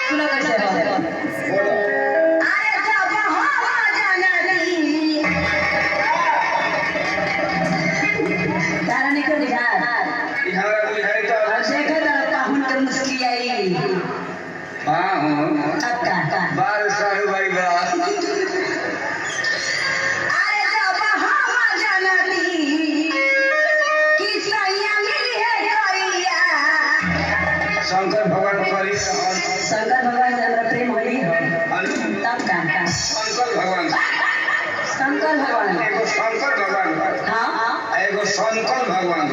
सुनो कैसे हो अरे जब हवा जननी तारा निकल दिखा इहारा बुझाई तो ऐसे कर काहुन के मुश्किल आई हां हां का बार साहब भाई बा अरे जब हवा जननी कि सैया मिली है करिया शंकर भगवान करी शंकर भगवान से हमरा प्रेम होई तब का शंकर भगवान शंकर भगवान एगो शंकर भगवान हाँ एगो शंकर भगवान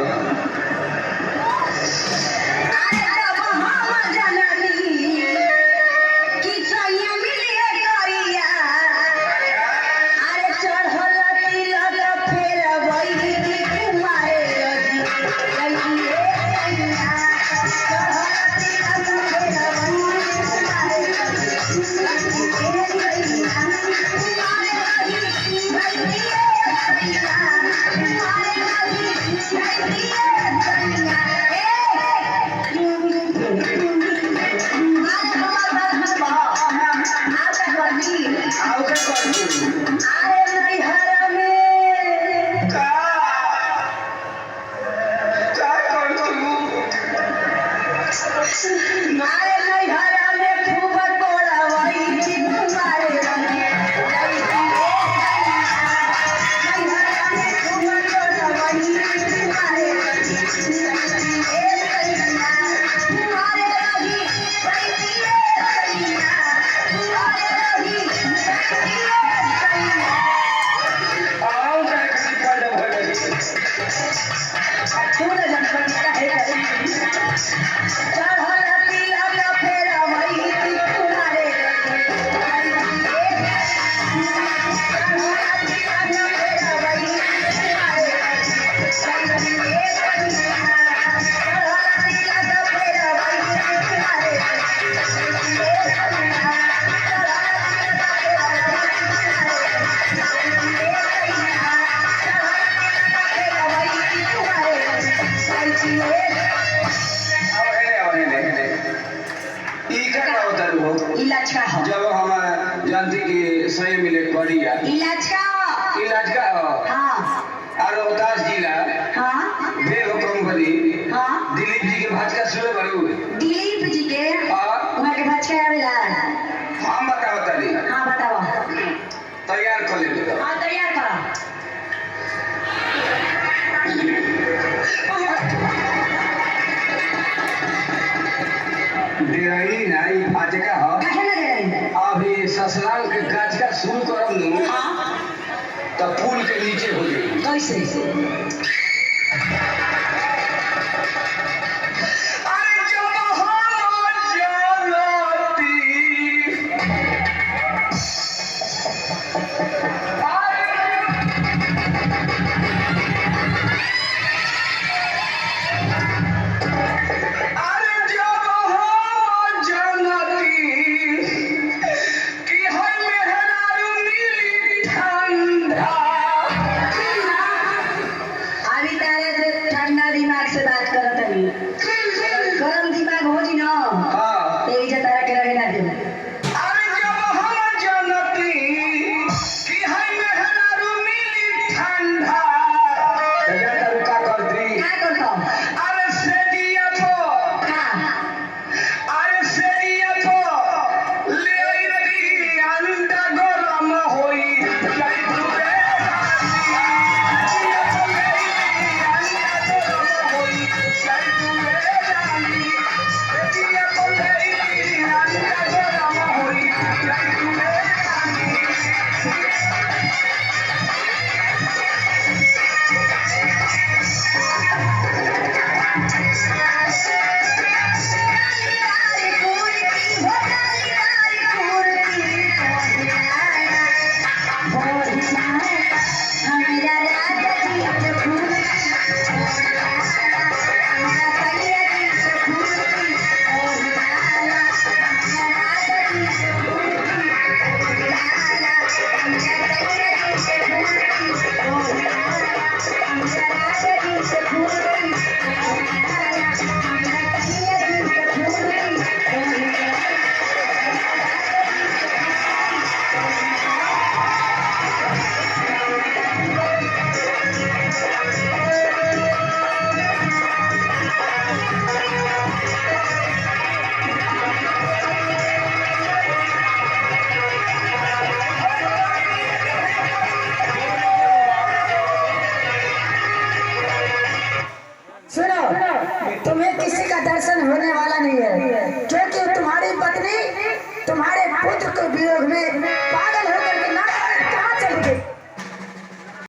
इलाज का हो जब हम जानती कि सही मिले करिया इलाज का हो हाँ और रोहतास जिला हाँ देव कंपनी हाँ दिलीप जी के भाजका सुने बड़े हुए दिलीप जी के हाँ वहाँ के भाषा आवेला हम बताओ तनी हाँ बताओ तैयार कर ले हाँ तैयार करो डेराई नहीं भाजका हो कहे ना दे अभी ससुराल के गाज का शुरू करब नु हाँ तो पुल के नीचे हो जाए कैसे गरम दिमाग हो जी ना हाँ ते इजे तारा के रहे ना दे